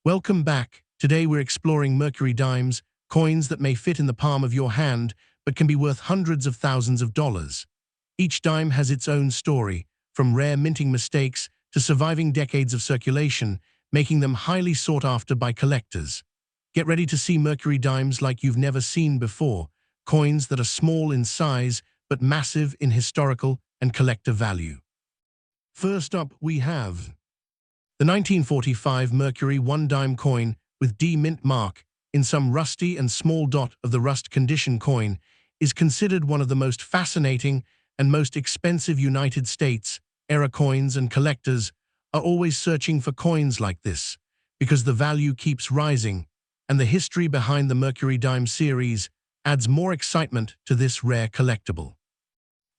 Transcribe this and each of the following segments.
Welcome back. Today we're exploring Mercury dimes, coins that may fit in the palm of your hand but can be worth hundreds of thousands of dollars. Each dime has its own story, from rare minting mistakes to surviving decades of circulation, making them highly sought after by collectors. Get ready to see Mercury dimes like you've never seen before, coins that are small in size but massive in historical and collector value. First up, we have the 1945 Mercury one-dime coin with D mint mark in some rusty and small dot of the rust condition coin is considered one of the most fascinating and most expensive United States era coins, and collectors are always searching for coins like this because the value keeps rising, and the history behind the Mercury dime series adds more excitement to this rare collectible.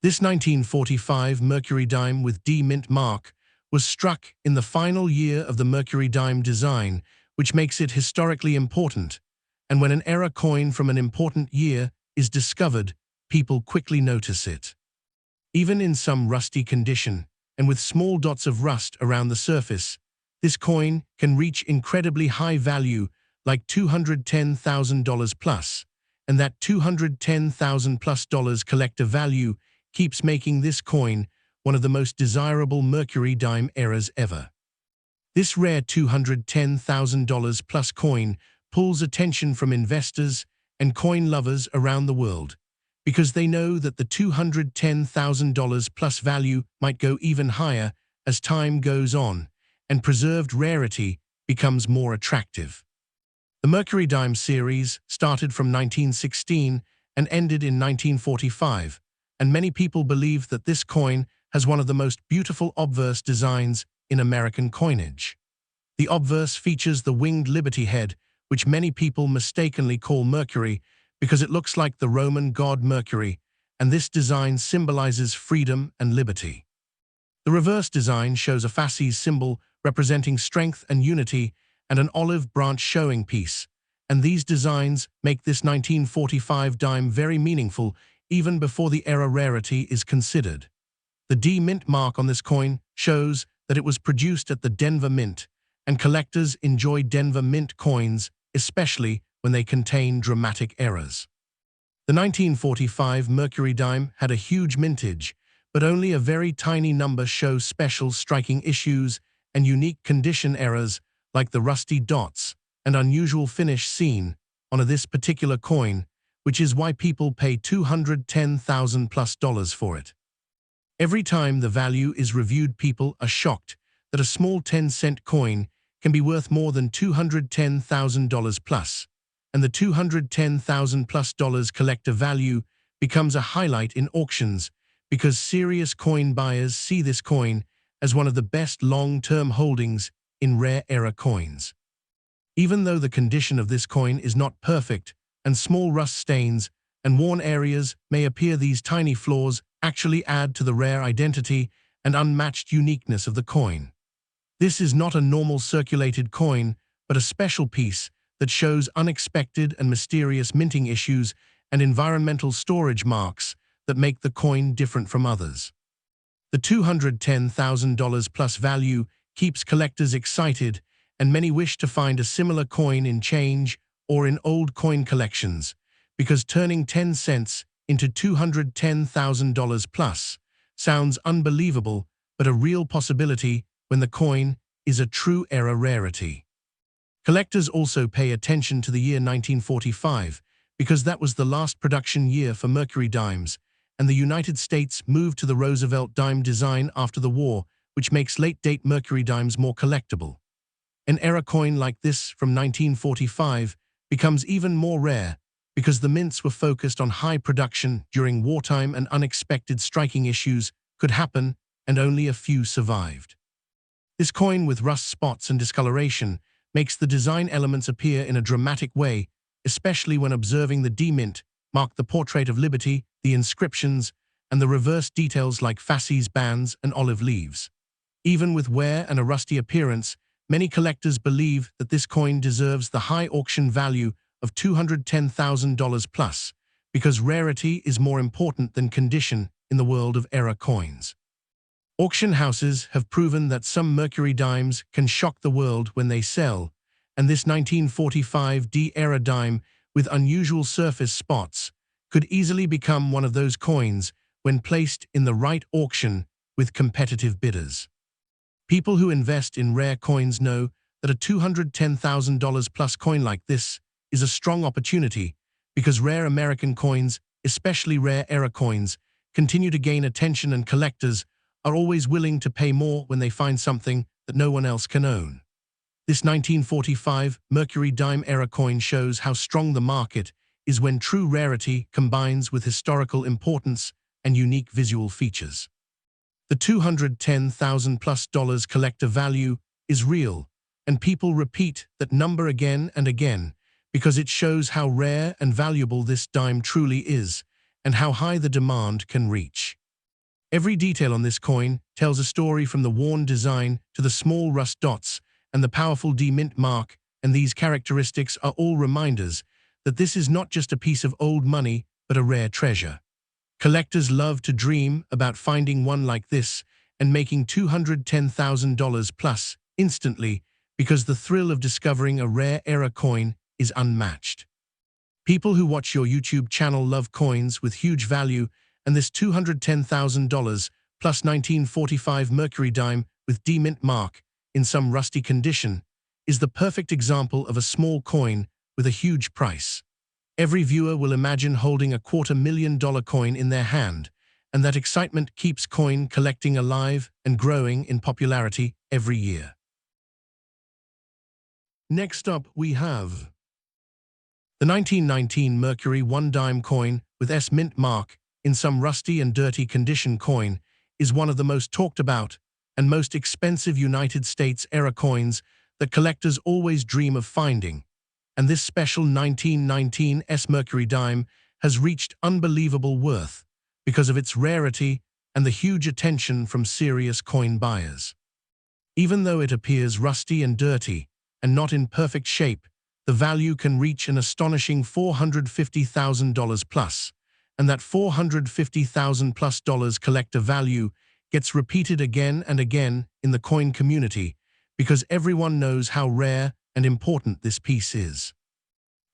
This 1945 Mercury dime with D mint mark was struck in the final year of the Mercury dime design, which makes it historically important, and when an era coin from an important year is discovered, people quickly notice it. Even in some rusty condition, and with small dots of rust around the surface, this coin can reach incredibly high value, like $210,000 plus, and that $210,000 plus collector value keeps making this coin one of the most desirable Mercury dime eras ever. This rare $210,000 plus coin pulls attention from investors and coin lovers around the world, because they know that the $210,000 plus value might go even higher as time goes on and preserved rarity becomes more attractive. The Mercury dime series started from 1916 and ended in 1945, and many people believe that this coin has one of the most beautiful obverse designs in American coinage. The obverse features the winged liberty head, which many people mistakenly call Mercury because it looks like the Roman god Mercury, and this design symbolizes freedom and liberty. The reverse design shows a fasces symbol representing strength and unity and an olive branch showing peace, and these designs make this 1945 dime very meaningful even before the era rarity is considered. The D mint mark on this coin shows that it was produced at the Denver Mint, and collectors enjoy Denver Mint coins, especially when they contain dramatic errors. The 1945 Mercury dime had a huge mintage, but only a very tiny number show special striking issues and unique condition errors like the rusty dots and unusual finish seen on this particular coin, which is why people pay $210,000 plus for it. Every time the value is reviewed, people are shocked that a small 10-cent coin can be worth more than $210,000 plus, and the $210,000 plus collector value becomes a highlight in auctions because serious coin buyers see this coin as one of the best long-term holdings in rare era coins. Even though the condition of this coin is not perfect and small rust stains and worn areas may appear, these tiny flaws actually add to the rare identity and unmatched uniqueness of the coin. This is not a normal circulated coin, but a special piece that shows unexpected and mysterious minting issues and environmental storage marks that make the coin different from others. The $210,000 plus value keeps collectors excited, and many wish to find a similar coin in change or in old coin collections, because turning 10 cents into $210,000 plus sounds unbelievable, but a real possibility when the coin is a true era rarity. Collectors also pay attention to the year 1945 because that was the last production year for Mercury dimes, and the United States moved to the Roosevelt dime design after the war, which makes late-date Mercury dimes more collectible. An era coin like this from 1945 becomes even more rare because the mints were focused on high production during wartime and unexpected striking issues could happen, and only a few survived. This coin with rust spots and discoloration makes the design elements appear in a dramatic way, especially when observing the D mint mark, the portrait of liberty, the inscriptions, and the reverse details like fasces bands and olive leaves. Even with wear and a rusty appearance, many collectors believe that this coin deserves the high auction value of $210,000 plus, because rarity is more important than condition in the world of era coins. Auction houses have proven that some Mercury dimes can shock the world when they sell, and this 1945 era dime with unusual surface spots could easily become one of those coins when placed in the right auction with competitive bidders. People who invest in rare coins know that a $210,000 plus coin like this is a strong opportunity because rare American coins, especially rare era coins, continue to gain attention, and collectors are always willing to pay more when they find something that no one else can own. This 1945 Mercury dime era coin shows how strong the market is when true rarity combines with historical importance and unique visual features. The $210,000+ collector value is real, and people repeat that number again and again because it shows how rare and valuable this dime truly is and how high the demand can reach. Every detail on this coin tells a story, from the worn design to the small rust dots and the powerful D-mint mark, and these characteristics are all reminders that this is not just a piece of old money but a rare treasure. Collectors love to dream about finding one like this and making $210,000 plus instantly because the thrill of discovering a rare era coin is unmatched. People who watch your YouTube channel love coins with huge value, and this $210,000 plus 1945 Mercury dime with D-mint mark in some rusty condition is the perfect example of a small coin with a huge price. Every viewer will imagine holding a $250,000 coin in their hand, and that excitement keeps coin collecting alive and growing in popularity every year. Next up, we have the 1919 Mercury 1 dime coin with S-mint mark in some rusty and dirty condition. Coin is one of the most talked about and most expensive United States era coins that collectors always dream of finding, and this special 1919 S Mercury dime has reached unbelievable worth because of its rarity and the huge attention from serious coin buyers. Even though it appears rusty and dirty and not in perfect shape, the value can reach an astonishing $450,000 plus, and that $450,000 plus collector value gets repeated again and again in the coin community because everyone knows how rare and important this piece is.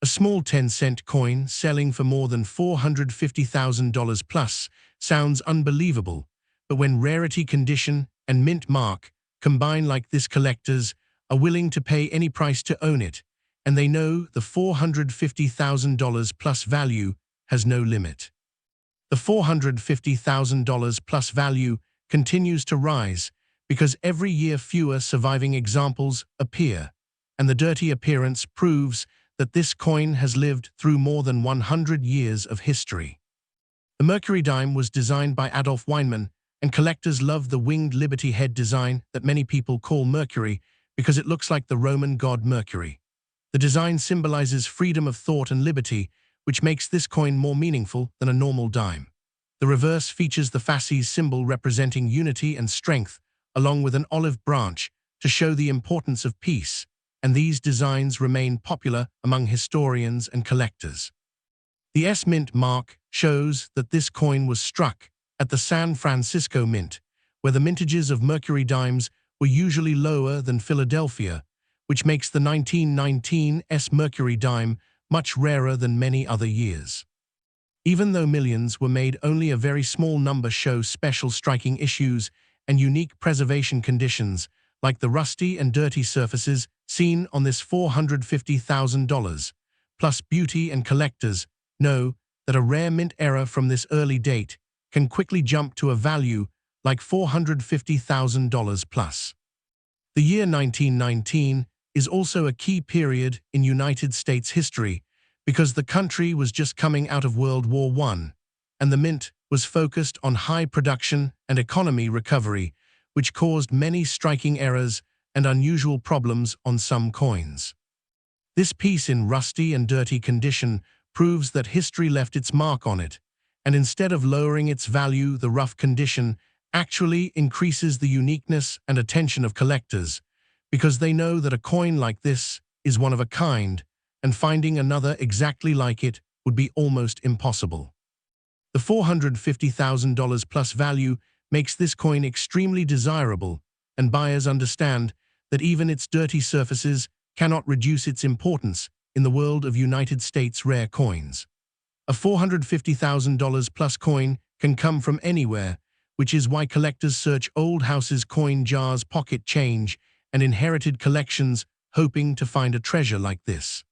A small 10-cent coin selling for more than $450,000 plus sounds unbelievable, but when rarity, condition, and mint mark combine like this, collectors are willing to pay any price to own it, and they know the $450,000 plus value has no limit. The $450,000 plus value continues to rise because every year fewer surviving examples appear, and the dirty appearance proves that this coin has lived through more than 100 years of history. The Mercury dime was designed by Adolf Weinman, and collectors love the winged Liberty head design that many people call Mercury because it looks like the Roman god Mercury. The design symbolizes freedom of thought and liberty, which makes this coin more meaningful than a normal dime. The reverse features the fasces symbol representing unity and strength, along with an olive branch to show the importance of peace, and these designs remain popular among historians and collectors. The S-mint mark shows that this coin was struck at the San Francisco Mint, where the mintages of Mercury dimes were usually lower than Philadelphia, which makes the 1919 S Mercury dime much rarer than many other years. Even though millions were made, only a very small number show special striking issues and unique preservation conditions, like the rusty and dirty surfaces seen on this $450,000 plus. Beauty and collectors know that a rare mint era from this early date can quickly jump to a value like $450,000 plus. The year 1919 is also a key period in United States history because the country was just coming out of World War I, and the mint was focused on high production and economy recovery, which caused many striking errors and unusual problems on some coins. This piece in rusty and dirty condition proves that history left its mark on it, and instead of lowering its value, the rough condition actually increases the uniqueness and attention of collectors, because they know that a coin like this is one of a kind, and finding another exactly like it would be almost impossible. The $450,000 plus value makes this coin extremely desirable, and buyers understand that even its dirty surfaces cannot reduce its importance in the world of United States rare coins. A $450,000 plus coin can come from anywhere, which is why collectors search old houses, coin jars, pocket change, and inherited collections, hoping to find a treasure like this.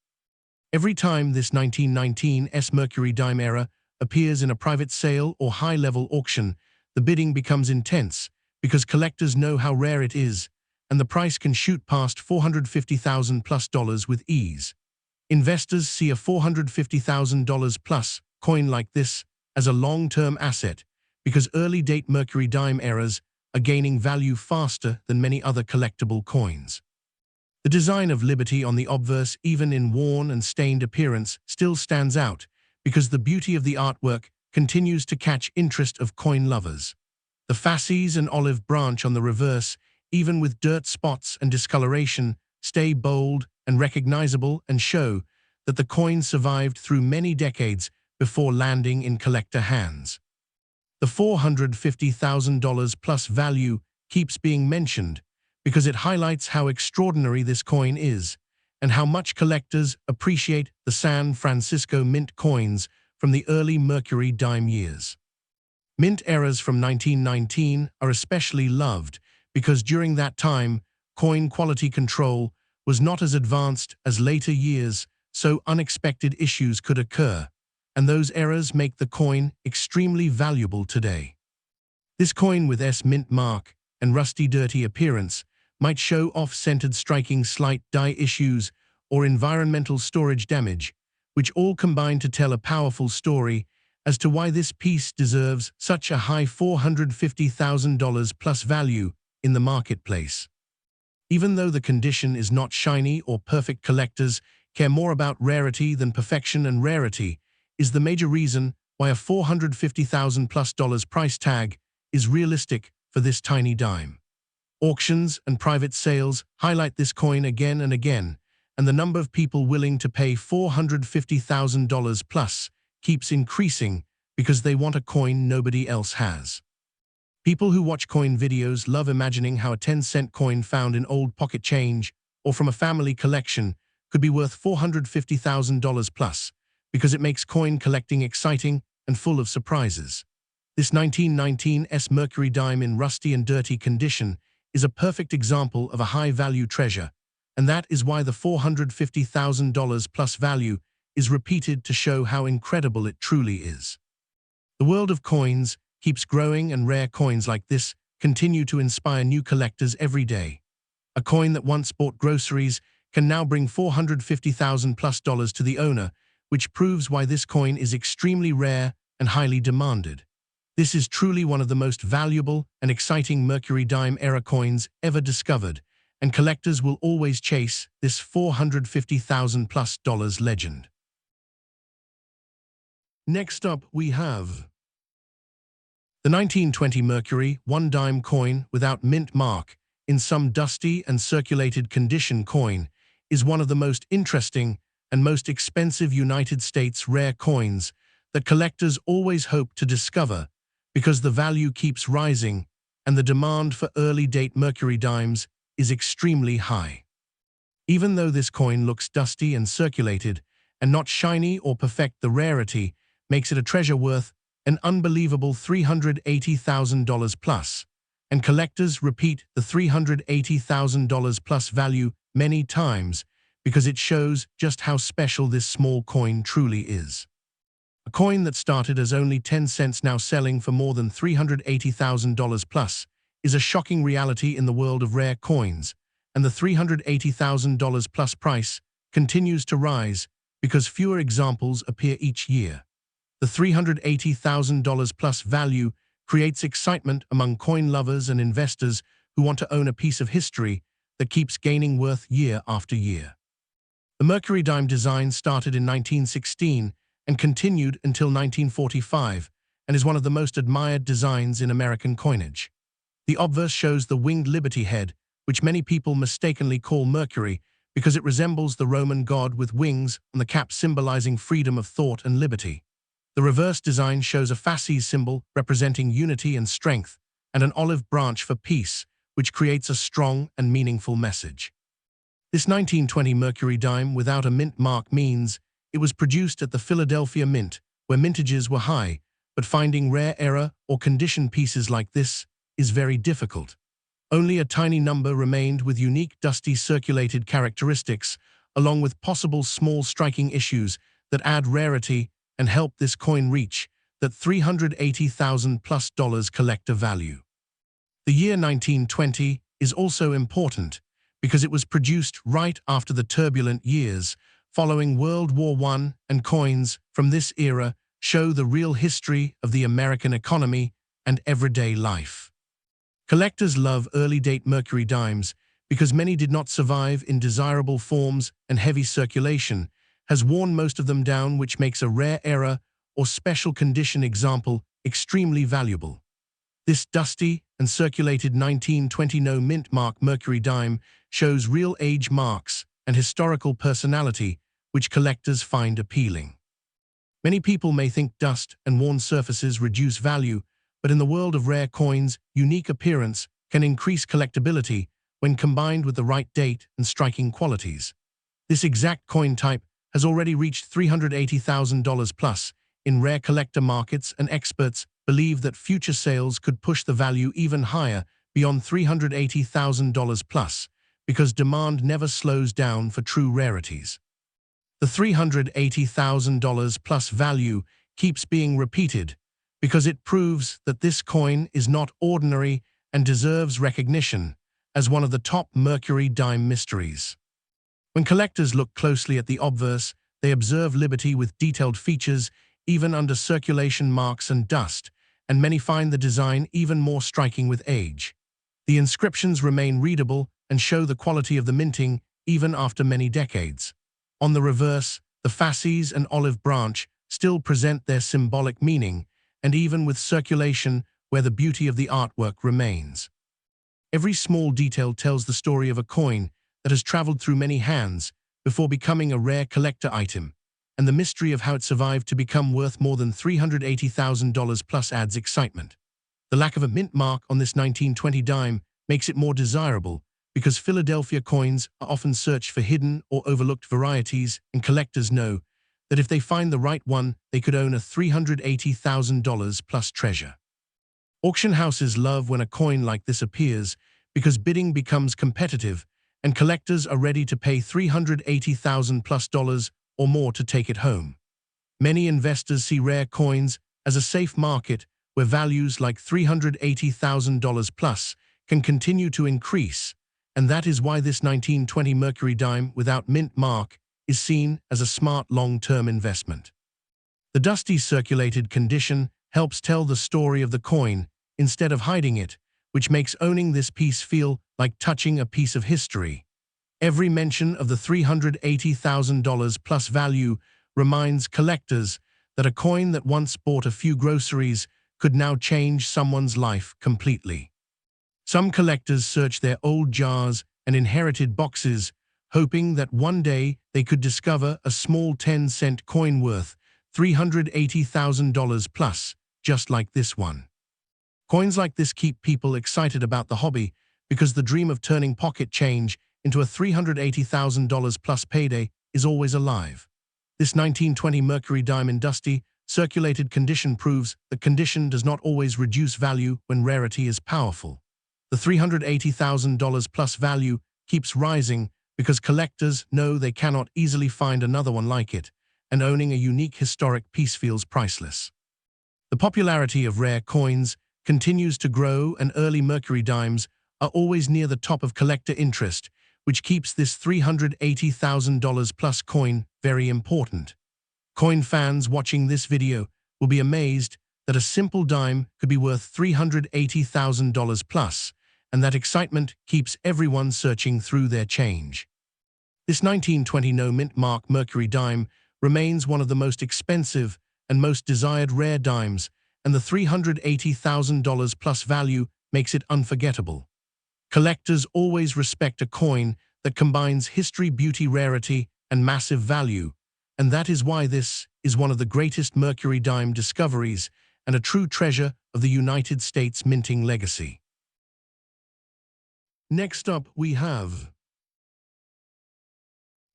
Every time this 1919's Mercury dime era appears in a private sale or high-level auction, the bidding becomes intense because collectors know how rare it is, and the price can shoot past $450,000 plus with ease. Investors see a $450,000 plus coin like this as a long-term asset because early-date Mercury dime eras are gaining value faster than many other collectible coins. The design of Liberty on the obverse, even in worn and stained appearance, still stands out because the beauty of the artwork continues to catch interest of coin lovers. The fasces and olive branch on the reverse, even with dirt spots and discoloration, stay bold and recognizable and show that the coin survived through many decades before landing in collector hands. The $450,000 plus value keeps being mentioned because it highlights how extraordinary this coin is and how much collectors appreciate the San Francisco Mint coins from the early Mercury dime years. Mint eras from 1919 are especially loved because during that time, coin quality control was not as advanced as later years, so unexpected issues could occur, and those errors make the coin extremely valuable today. This coin with S mint mark and rusty dirty appearance might show off-centered striking slight die issues or environmental storage damage, which all combine to tell a powerful story as to why this piece deserves such a high $450,000 plus value in the marketplace. Even though the condition is not shiny or perfect, collectors care more about rarity than perfection, and rarity is the major reason why a $450,000 plus price tag is realistic for this tiny dime. Auctions and private sales highlight this coin again and again, and the number of people willing to pay $450,000 plus keeps increasing because they want a coin nobody else has. People who watch coin videos love imagining how a 10-cent coin found in old pocket change or from a family collection could be worth $450,000 plus because it makes coin collecting exciting and full of surprises. This 1919's Mercury dime in rusty and dirty condition is a perfect example of a high-value treasure, and that is why the $450,000 plus value is repeated to show how incredible it truly is. The world of coins keeps growing, and rare coins like this continue to inspire new collectors every day. A coin that once bought groceries can now bring $450,000 plus to the owner, which proves why this coin is extremely rare and highly demanded. This is truly one of the most valuable and exciting Mercury dime era coins ever discovered, and collectors will always chase this $450,000 plus legend. Next up, we have the 1920 Mercury one-dime coin without mint mark in some dusty and circulated condition. Coin is one of the most interesting and most expensive United States rare coins that collectors always hope to discover because the value keeps rising and the demand for early-date Mercury dimes is extremely high. Even though this coin looks dusty and circulated and not shiny or perfect, the rarity makes it a treasure worth an unbelievable $380,000 plus, and collectors repeat the $380,000 plus value many times because it shows just how special this small coin truly is. A coin that started as only 10 cents now selling for more than $380,000 plus is a shocking reality in the world of rare coins, and the $380,000 plus price continues to rise because fewer examples appear each year. The $380,000 plus value creates excitement among coin lovers and investors who want to own a piece of history that keeps gaining worth year after year. The Mercury dime design started in 1916 and continued until 1945 and is one of the most admired designs in American coinage. The obverse shows the winged Liberty head, which many people mistakenly call Mercury because it resembles the Roman god with wings on the cap, symbolizing freedom of thought and liberty. The reverse design shows a fasces symbol representing unity and strength, and an olive branch for peace, which creates a strong and meaningful message. This 1920 Mercury dime without a mint mark means it was produced at the Philadelphia Mint, where mintages were high, but finding rare error or condition pieces like this is very difficult. Only a tiny number remained with unique dusty circulated characteristics, along with possible small striking issues that add rarity and help this coin reach that $380,000+ collector value. The year 1920 is also important because it was produced right after the turbulent years following World War I, and coins from this era show the real history of the American economy and everyday life. Collectors love early-date Mercury dimes because many did not survive in desirable forms and heavy circulation, has worn most of them down, which makes a rare error or special condition example extremely valuable. This dusty and circulated 1920 no mint mark Mercury dime shows real age marks and historical personality, which collectors find appealing. Many people may think dust and worn surfaces reduce value, but in the world of rare coins, unique appearance can increase collectability when combined with the right date and striking qualities. This exact coin type has already reached $380,000+ in rare collector markets, and experts believe that future sales could push the value even higher beyond $380,000+ because demand never slows down for true rarities. The $380,000+ value keeps being repeated because it proves that this coin is not ordinary and deserves recognition as one of the top Mercury dime mysteries. When collectors look closely at the obverse, they observe liberty with detailed features even under circulation marks and dust, and many find the design even more striking with age. The inscriptions remain readable and show the quality of the minting even after many decades. On the reverse, the fasces and olive branch still present their symbolic meaning, and even with circulation where the beauty of the artwork remains. Every small detail tells the story of a coin that has traveled through many hands before becoming a rare collector item, and the mystery of how it survived to become worth more than $380,000+ adds excitement. The lack of a mint mark on this 1920 dime makes it more desirable because Philadelphia coins are often searched for hidden or overlooked varieties, and collectors know that if they find the right one, they could own a $380,000+ treasure. Auction houses love when a coin like this appears because bidding becomes competitive, and collectors are ready to pay $380,000+ or more to take it home. Many investors see rare coins as a safe market where values like $380,000+ can continue to increase, and that is why this 1920 Mercury dime without mint mark is seen as a smart long-term investment. The dusty circulated condition helps tell the story of the coin instead of hiding it, which makes owning this piece feel like touching a piece of history. Every mention of the $380,000+ value reminds collectors that a coin that once bought a few groceries could now change someone's life completely. Some collectors search their old jars and inherited boxes, hoping that one day they could discover a small 10-cent coin worth $380,000+, just like this one. Coins like this keep people excited about the hobby because the dream of turning pocket change into a $380,000+ payday is always alive. This 1920 Mercury dime in dusty, circulated condition proves that condition does not always reduce value when rarity is powerful. The $380,000+ value keeps rising because collectors know they cannot easily find another one like it, and owning a unique historic piece feels priceless. The popularity of rare coins continues to grow, and early Mercury dimes are always near the top of collector interest, which keeps this $380,000+ coin very important. Coin fans watching this video will be amazed that a simple dime could be worth $380,000+, and that excitement keeps everyone searching through their change. This 1920 no mint mark Mercury dime remains one of the most expensive and most desired rare dimes, and the $380,000+ value makes it unforgettable. Collectors always respect a coin that combines history, beauty, rarity, and massive value, and that is why this is one of the greatest Mercury dime discoveries and a true treasure of the United States minting legacy. Next up, we have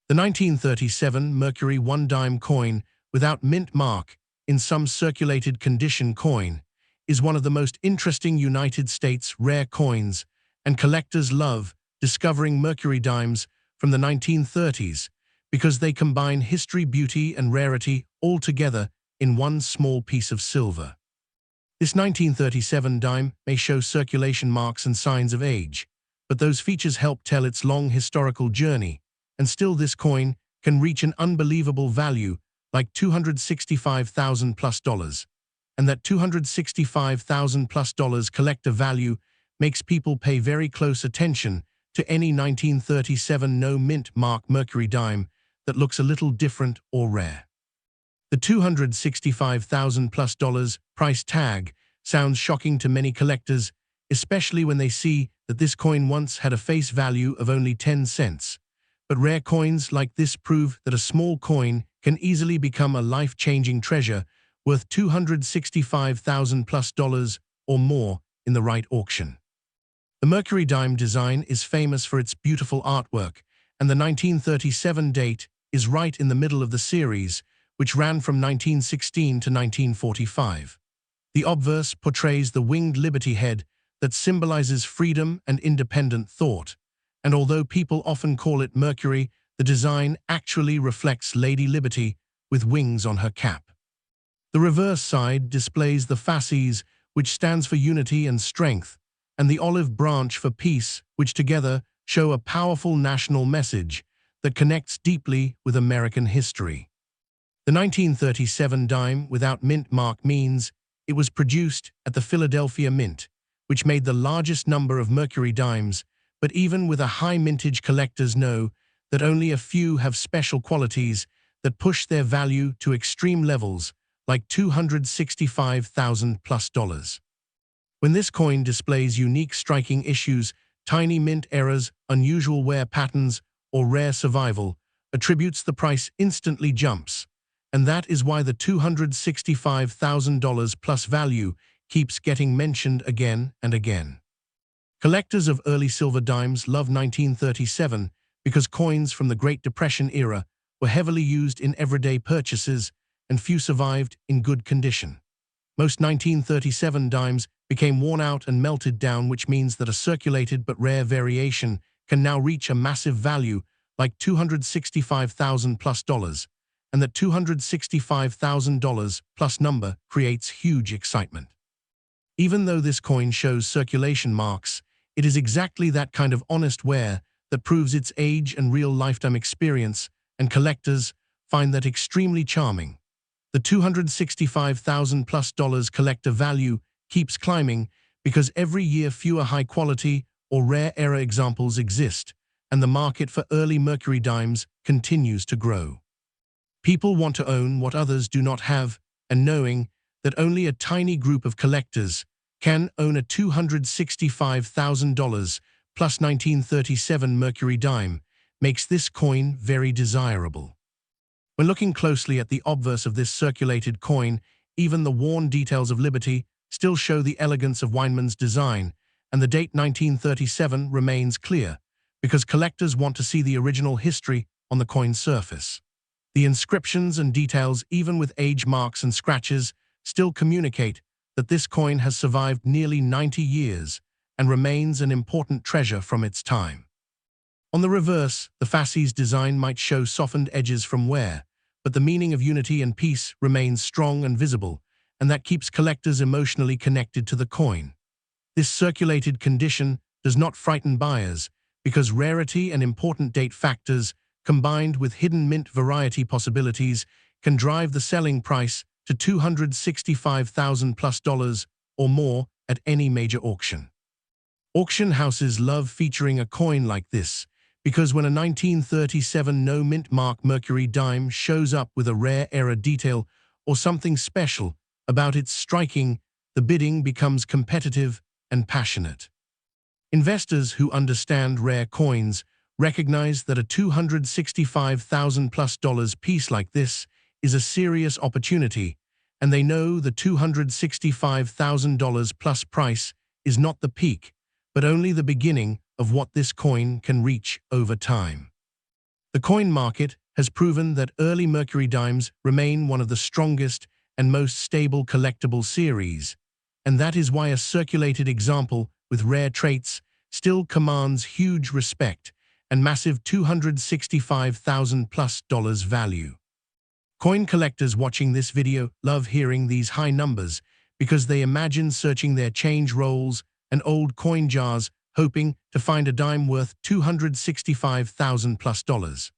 The 1937 Mercury one-dime coin without mint mark in some circulated condition coin is one of the most interesting United States rare coins, and collectors love discovering Mercury dimes from the 1930s because they combine history, beauty, and rarity all together in one small piece of silver. This 1937 dime may show circulation marks and signs of age, but those features help tell its long historical journey, and still this coin can reach an unbelievable value like $265,000+. And that $265,000+ collector value makes people pay very close attention to any 1937 no-mint mark Mercury dime that looks a little different or rare. The $265,000+ price tag sounds shocking to many collectors, especially when they see that this coin once had a face value of only 10 cents. But rare coins like this prove that a small coin can easily become a life-changing treasure worth $265,000+ or more in the right auction. The Mercury dime design is famous for its beautiful artwork, and the 1937 date is right in the middle of the series, which ran from 1916 to 1945. The obverse portrays the winged liberty head that symbolizes freedom and independent thought, and although people often call it Mercury, the design actually reflects Lady Liberty with wings on her cap. The reverse side displays the fasces, which stands for unity and strength, and the olive branch for peace, which together show a powerful national message that connects deeply with American history. The 1937 dime without mint mark means it was produced at the Philadelphia Mint, which made the largest number of Mercury dimes, but even with a high mintage, collectors know that only a few have special qualities that push their value to extreme levels, like $265,000+. When this coin displays unique striking issues, tiny mint errors, unusual wear patterns, or rare survival, attributes, the price instantly jumps. And that is why the $265,000+ value keeps getting mentioned again and again. Collectors of early silver dimes love 1937 because coins from the Great Depression era were heavily used in everyday purchases, and few survived in good condition. Most 1937 dimes became worn out and melted down, which means that a circulated but rare variation can now reach a massive value like $265,000+, and that $265,000+ number creates huge excitement. Even though this coin shows circulation marks, it is exactly that kind of honest wear that proves its age and real lifetime experience, and collectors find that extremely charming. The $265,000+ collector value keeps climbing because every year fewer high-quality or rare era examples exist, and the market for early Mercury dimes continues to grow. People want to own what others do not have, and knowing that only a tiny group of collectors can own a $265,000+ 1937 Mercury dime makes this coin very desirable. When looking closely at the obverse of this circulated coin, even the worn details of Liberty still show the elegance of Weinman's design, and the date 1937 remains clear, because collectors want to see the original history on the coin's surface. The inscriptions and details, even with age marks and scratches, still communicate that this coin has survived nearly 90 years and remains an important treasure from its time. On the reverse, the fasces design might show softened edges from wear, but the meaning of unity and peace remains strong and visible, and that keeps collectors emotionally connected to the coin. This circulated condition does not frighten buyers, because rarity and important date factors, combined with hidden mint variety possibilities, can drive the selling price to $265,000+ or more at any major auction. Auction houses love featuring a coin like this, because when a 1937 no-mint mark Mercury dime shows up with a rare era detail or something special about its striking, the bidding becomes competitive and passionate. Investors who understand rare coins recognize that a $265,000+ piece like this is a serious opportunity, and they know the $265,000+ price is not the peak, but only the beginning of what this coin can reach over time. The coin market has proven that early mercury dimes remain one of the strongest and most stable collectible series, and that is why a circulated example with rare traits still commands huge respect and massive $265,000+ value. Coin collectors watching this video love hearing these high numbers because they imagine searching their change rolls and old coin jars hoping to find a dime worth $265,000+.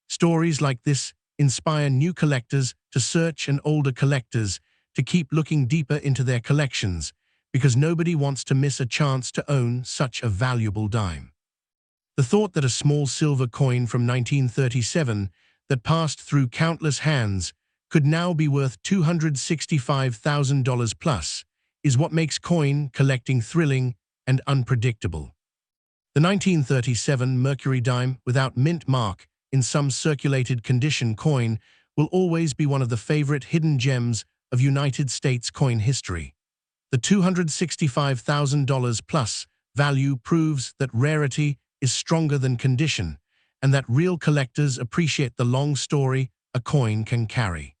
Stories like this inspire new collectors to search and older collectors to keep looking deeper into their collections because nobody wants to miss a chance to own such a valuable dime. The thought that a small silver coin from 1937 that passed through countless hands could now be worth $265,000+ is what makes coin collecting thrilling and unpredictable. The 1937 mercury dime without mint mark in some circulated condition coin will always be one of the favorite hidden gems of United States coin history. The $265,000+ value proves that rarity is stronger than condition, and that real collectors appreciate the long story a coin can carry.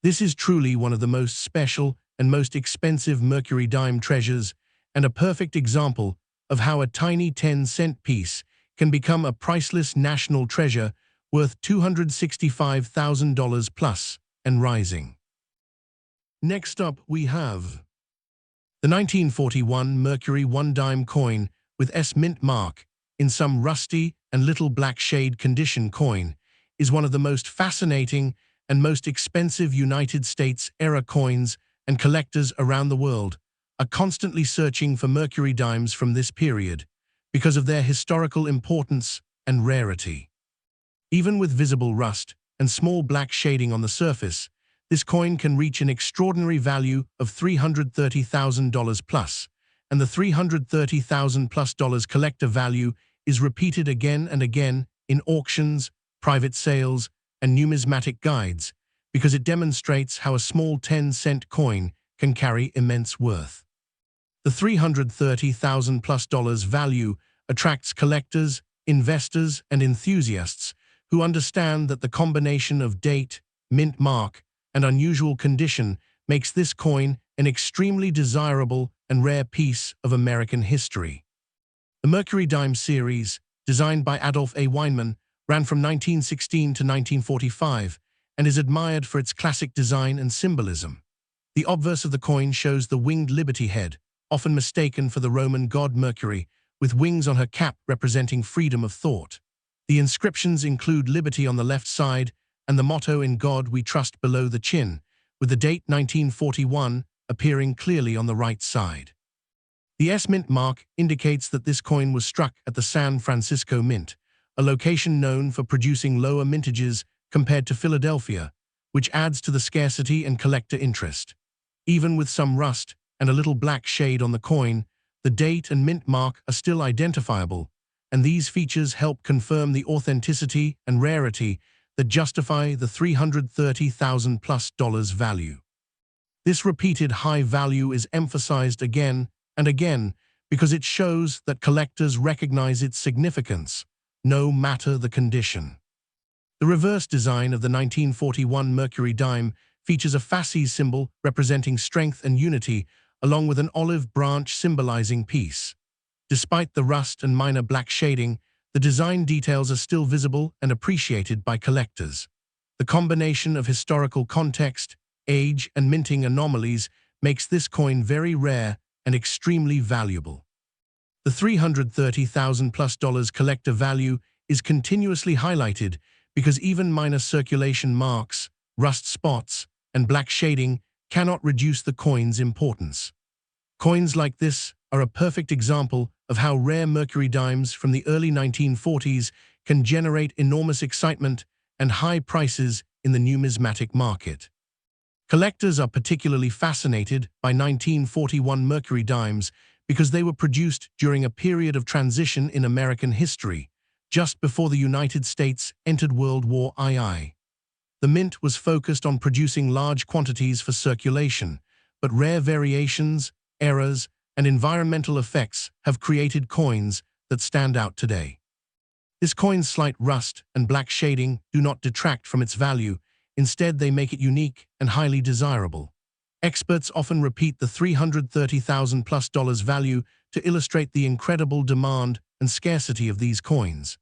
This is truly one of the most special and most expensive mercury dime treasures, and a perfect example of how a tiny 10-cent piece can become a priceless national treasure worth $265,000+ and rising. Next up, we have the 1941 Mercury 1-dime coin with S mint mark in some rusty and little black shade condition coin is one of the most fascinating and most expensive United States-era coins, and collectors around the world are constantly searching for mercury dimes from this period because of their historical importance and rarity. Even with visible rust and small black shading on the surface, this coin can reach an extraordinary value of $330,000+, and the $330,000+ collector value is repeated again and again in auctions, private sales, and numismatic guides because it demonstrates how a small 10-cent coin can carry immense worth. The $330,000+ value attracts collectors, investors, and enthusiasts who understand that the combination of date, mint mark, and unusual condition makes this coin an extremely desirable and rare piece of American history. The Mercury Dime series, designed by Adolph A. Weinman, ran from 1916 to 1945 and is admired for its classic design and symbolism. The obverse of the coin shows the winged Liberty head, often mistaken for the Roman god Mercury, with wings on her cap representing freedom of thought. The inscriptions include Liberty on the left side and the motto "In God We Trust" below the chin, with the date 1941 appearing clearly on the right side. The S mint mark indicates that this coin was struck at the San Francisco Mint, a location known for producing lower mintages compared to Philadelphia, which adds to the scarcity and collector interest. Even with some rust and a little black shade on the coin, the date and mint mark are still identifiable, and these features help confirm the authenticity and rarity that justify the $330,000+ value. This repeated high value is emphasized again and again because it shows that collectors recognize its significance, no matter the condition. The reverse design of the 1941 Mercury dime features a fasces symbol representing strength and unity, along with an olive branch symbolizing peace. Despite the rust and minor black shading, the design details are still visible and appreciated by collectors. The combination of historical context, age, and minting anomalies makes this coin very rare and extremely valuable. The $330,000+ collector value is continuously highlighted because even minor circulation marks, rust spots, and black shading cannot reduce the coin's importance. Coins like this are a perfect example of how rare mercury dimes from the early 1940s can generate enormous excitement and high prices in the numismatic market. Collectors are particularly fascinated by 1941 mercury dimes because they were produced during a period of transition in American history, just before the United States entered World War II. The mint was focused on producing large quantities for circulation, but rare variations, errors, and environmental effects have created coins that stand out today. This coin's slight rust and black shading do not detract from its value. Instead, they make it unique and highly desirable. Experts often repeat the $330,000+ value to illustrate the incredible demand and scarcity of these coins.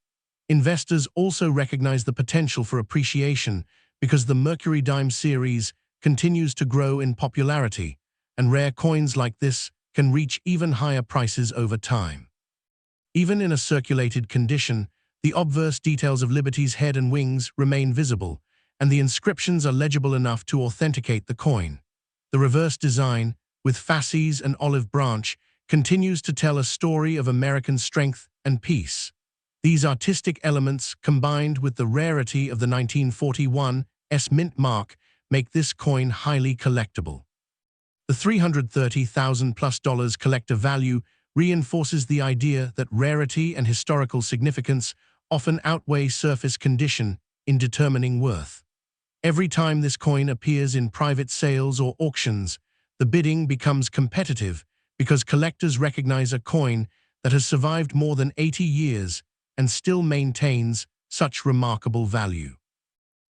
Investors also recognize the potential for appreciation because the Mercury Dime series continues to grow in popularity, and rare coins like this can reach even higher prices over time. Even in a circulated condition, the obverse details of Liberty's head and wings remain visible, and the inscriptions are legible enough to authenticate the coin. The reverse design, with fasces and olive branch, continues to tell a story of American strength and peace. These artistic elements, combined with the rarity of the 1941 mint mark, make this coin highly collectible. The $330,000+ collector value reinforces the idea that rarity and historical significance often outweigh surface condition in determining worth. Every time this coin appears in private sales or auctions, the bidding becomes competitive because collectors recognize a coin that has survived more than 80 years and still maintains such remarkable value.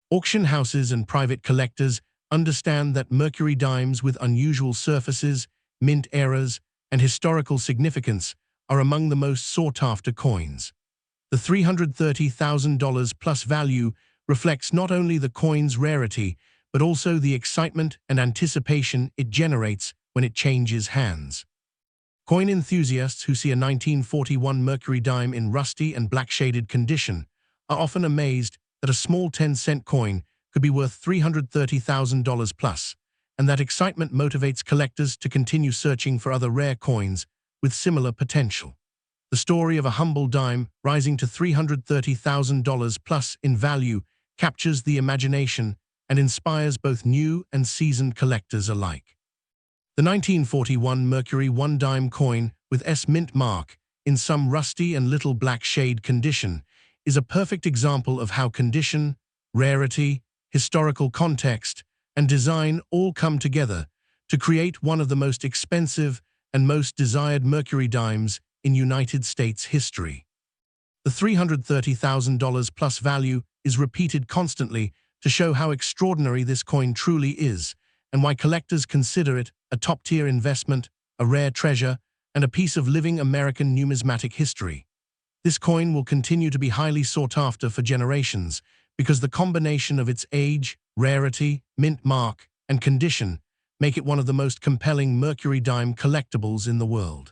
Auction houses and private collectors understand that Mercury dimes with unusual surfaces, mint eras, and historical significance are among the most sought-after coins. The $330,000+ value reflects not only the coin's rarity, but also the excitement and anticipation it generates when it changes hands. Coin enthusiasts who see a 1941 Mercury dime in rusty and black-shaded condition are often amazed that a small 10-cent coin could be worth $330,000+, and that excitement motivates collectors to continue searching for other rare coins with similar potential. The story of a humble dime rising to $330,000+ in value captures the imagination and inspires both new and seasoned collectors alike. The 1941 Mercury one-dime coin with mint mark in some rusty and little black shade condition is a perfect example of how condition, rarity, historical context, and design all come together to create one of the most expensive and most desired Mercury dimes in United States history. The $330,000+ value is repeated constantly to show how extraordinary this coin truly is, and why collectors consider it a top-tier investment, a rare treasure, and a piece of living American numismatic history. This coin will continue to be highly sought after for generations because the combination of its age, rarity, mint mark, and condition make it one of the most compelling Mercury dime collectibles in the world.